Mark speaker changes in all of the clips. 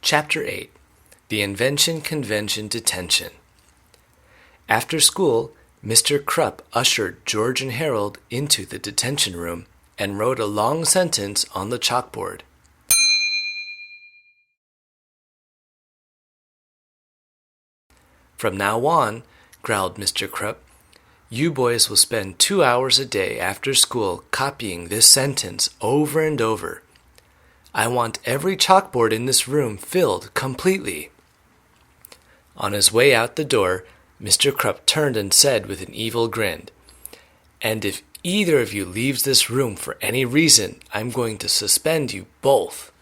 Speaker 1: Chapter 8 The Invention Convention Detention. After school, Mr. Krupp ushered George and Harold into the detention room and wrote a long sentence on the chalkboard. From now on, growled Mr. Krupp, you boys will spend 2 hours a day after school copying this sentence over and over. I want every chalkboard in this room filled completely. On his way out the door, Mr. Krupp turned and said with an evil grin, "And if either of you leaves this room for any reason, I'm going to suspend you both."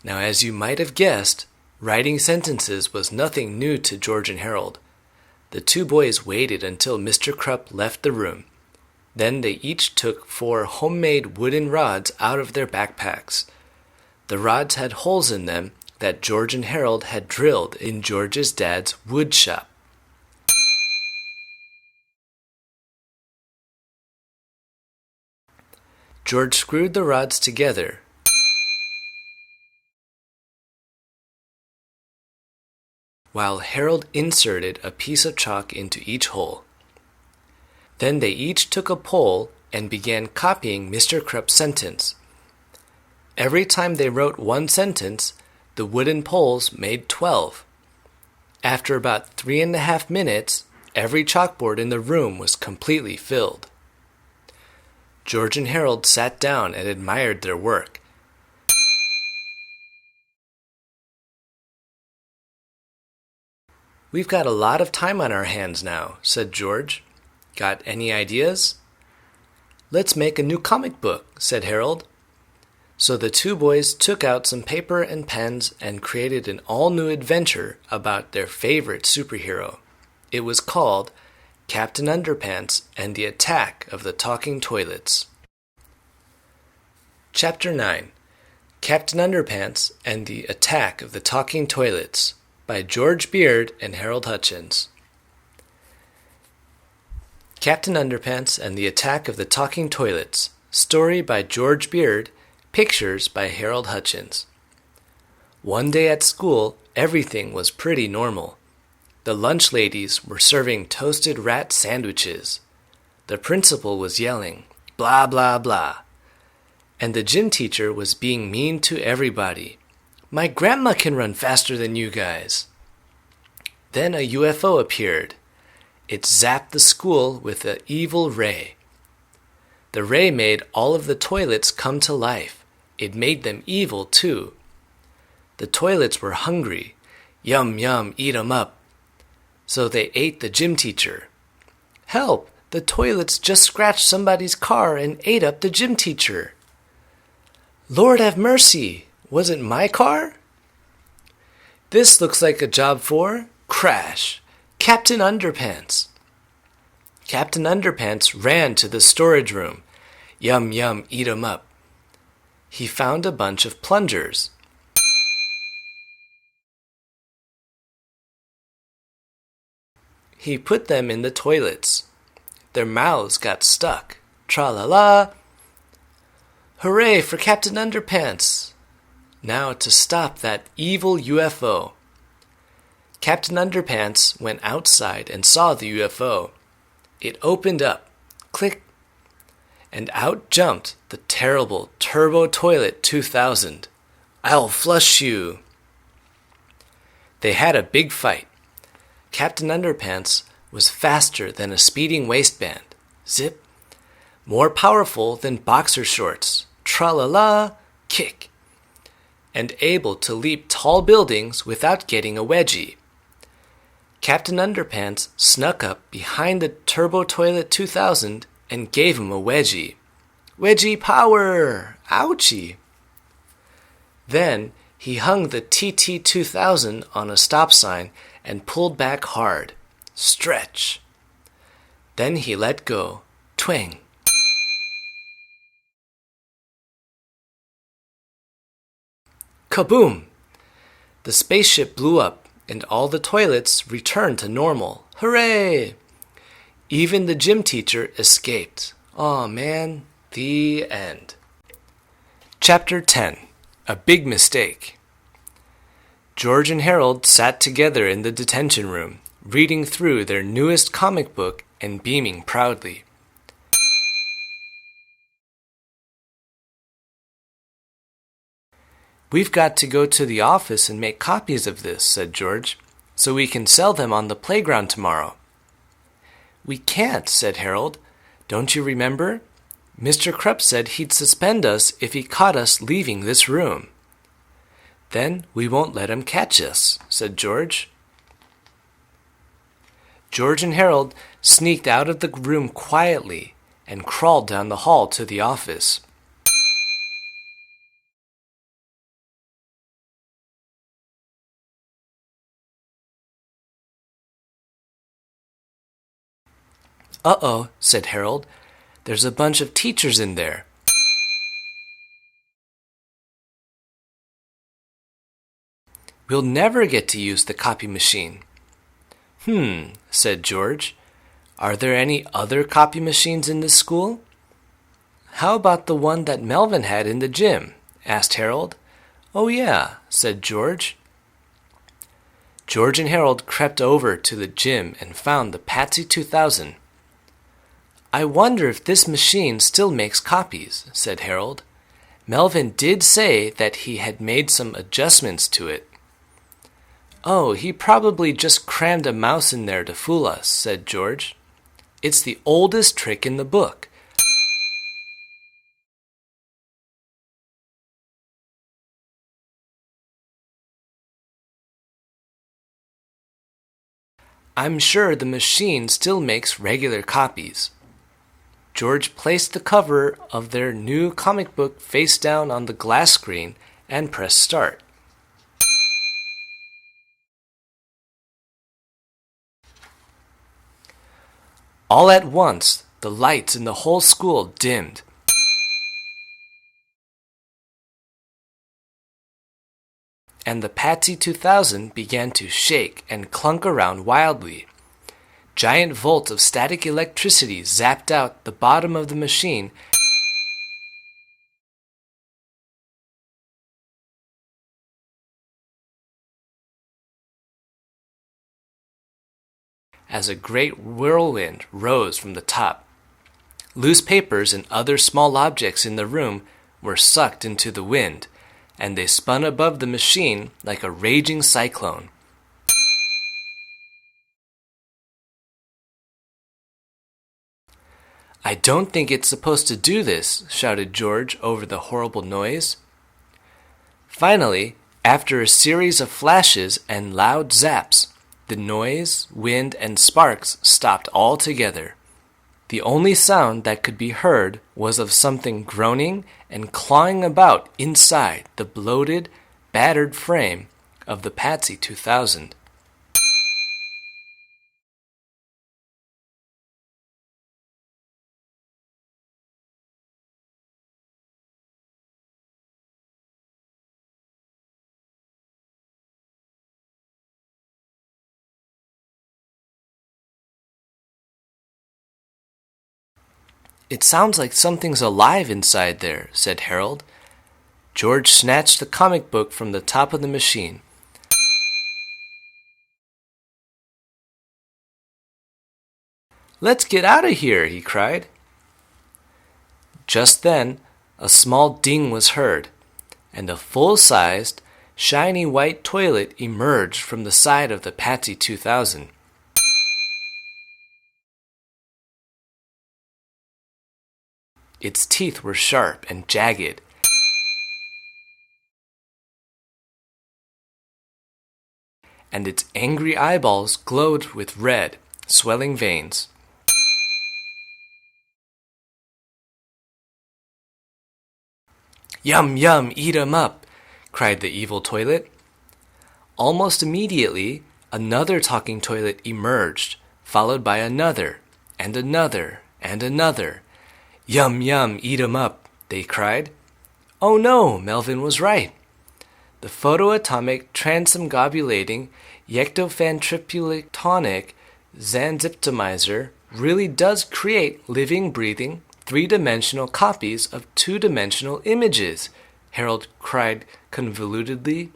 Speaker 1: Now, as you might have guessed, writing sentences was nothing new to George and Harold. The two boys waited until Mr. Krupp left the room. Then they each took 4 homemade wooden rods out of their backpacks. The rods had holes in them that George and Harold had drilled in George's dad's wood shop. George screwed the rods together, while Harold inserted a piece of chalk into each hole. Then they each took a pole and began copying Mr. Krupp's sentence. Every time they wrote one sentence, the wooden poles made 12. After about 3.5 minutes, every chalkboard in the room was completely filled. George and Harold sat down and admired their work. "We've got a lot of time on our hands now," said George. "Got any ideas?" "Let's make a new comic book," said Harold. So the two boys took out some paper and pens and created an all-new adventure about their favorite superhero. It was called Captain Underpants and the Attack of the Talking Toilets. Chapter 9 Captain Underpants and the Attack of the Talking Toilets by George Beard and Harold Hutchins. Captain Underpants and the Attack of the Talking Toilets. Story by George Beard. Pictures by Harold Hutchins. One day at school, everything was pretty normal. The lunch ladies were serving toasted rat sandwiches. The principal was yelling, "Blah, blah, blah." And the gym teacher was being mean to everybody. "My grandma can run faster than you guys." Then a UFO appeared. It zapped the school with an evil ray. The ray made all of the toilets come to life. It made them evil, too. The toilets were hungry. Yum, yum, eat 'em up. So they ate the gym teacher. "Help! The toilets just scratched somebody's car and ate up the gym teacher." "Lord have mercy! Was it my car?" "This looks like a job for," crash, "Captain Underpants." Captain Underpants ran to the storage room. Yum, yum, eat 'em up. He found a bunch of plungers. He put them in the toilets. Their mouths got stuck. Tra-la-la! Hooray for Captain Underpants! Now to stop that evil UFO. Captain Underpants went outside and saw the UFO. It opened up. Click! And out jumped the terrible Turbo Toilet 2000. "I'll flush you." They had a big fight. Captain Underpants was faster than a speeding waistband. Zip. More powerful than boxer shorts. Tra-la-la, kick. And able to leap tall buildings without getting a wedgie. Captain Underpants snuck up behind the Turbo Toilet 2000 and gave him a wedgie. Wedgie power! Ouchie! Then he hung the TT2000 on a stop sign and pulled back hard. Stretch! Then he let go. Twang! Kaboom! The spaceship blew up and all the toilets returned to normal. Hooray! Even the gym teacher escaped. Aw, man. The end. Chapter 10. A Big Mistake. George and Harold sat together in the detention room, reading through their newest comic book and beaming proudly. "We've got to go to the office and make copies of this," said George, "so we can sell them on the playground tomorrow." "We can't," said Harold. "Don't you remember? Mr. Krupp said he'd suspend us if he caught us leaving this room." "Then we won't let him catch us," said George. George and Harold sneaked out of the room quietly and crawled down the hall to the office. "Uh-oh," said Harold. "There's a bunch of teachers in there." "We'll never get to use the copy machine." Said George. "Are there any other copy machines in this school?" "How about the one that Melvin had in the gym?" asked Harold. "Oh yeah," said George. George and Harold crept over to the gym and found the Patsy 2000. "I wonder if this machine still makes copies," said Harold. "Melvin did say that he had made some adjustments to it." "Oh, he probably just crammed a mouse in there to fool us," said George. "It's the oldest trick in the book." "I'm sure the machine still makes regular copies." George placed the cover of their new comic book face down on the glass screen and pressed start. All at once, the lights in the whole school dimmed. And the Patsy 2000 began to shake and clunk around wildly. Giant volts of static electricity zapped out the bottom of the machine as a great whirlwind rose from the top. Loose papers and other small objects in the room were sucked into the wind, and they spun above the machine like a raging cyclone. "I don't think it's supposed to do this," shouted George over the horrible noise. Finally, after a series of flashes and loud zaps, the noise, wind, and sparks stopped altogether. The only sound that could be heard was of something groaning and clawing about inside the bloated, battered frame of the Patsy 2000. "It sounds like something's alive inside there," said Harold. George snatched the comic book from the top of the machine. "Let's get out of here," he cried. Just then, a small ding was heard, and a full-sized, shiny white toilet emerged from the side of the Patsy 2000. Its teeth were sharp and jagged, and its angry eyeballs glowed with red, swelling veins. "Yum, yum, eat 'em up," cried the evil toilet. Almost immediately, another talking toilet emerged, followed by another, and another, and another. "Yum, yum, eat 'em up," they cried. Oh no, Melvin was right. The photoatomic transambobulating ectophantripulitonic zanziptomizer really does create living, breathing, three-dimensional copies of two-dimensional images, Harold cried convolutedly.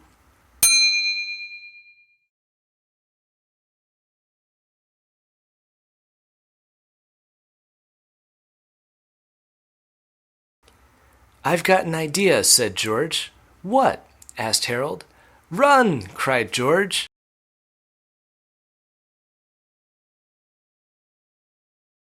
Speaker 1: I've got an idea, said George. What? Asked Harold. Run! Cried George.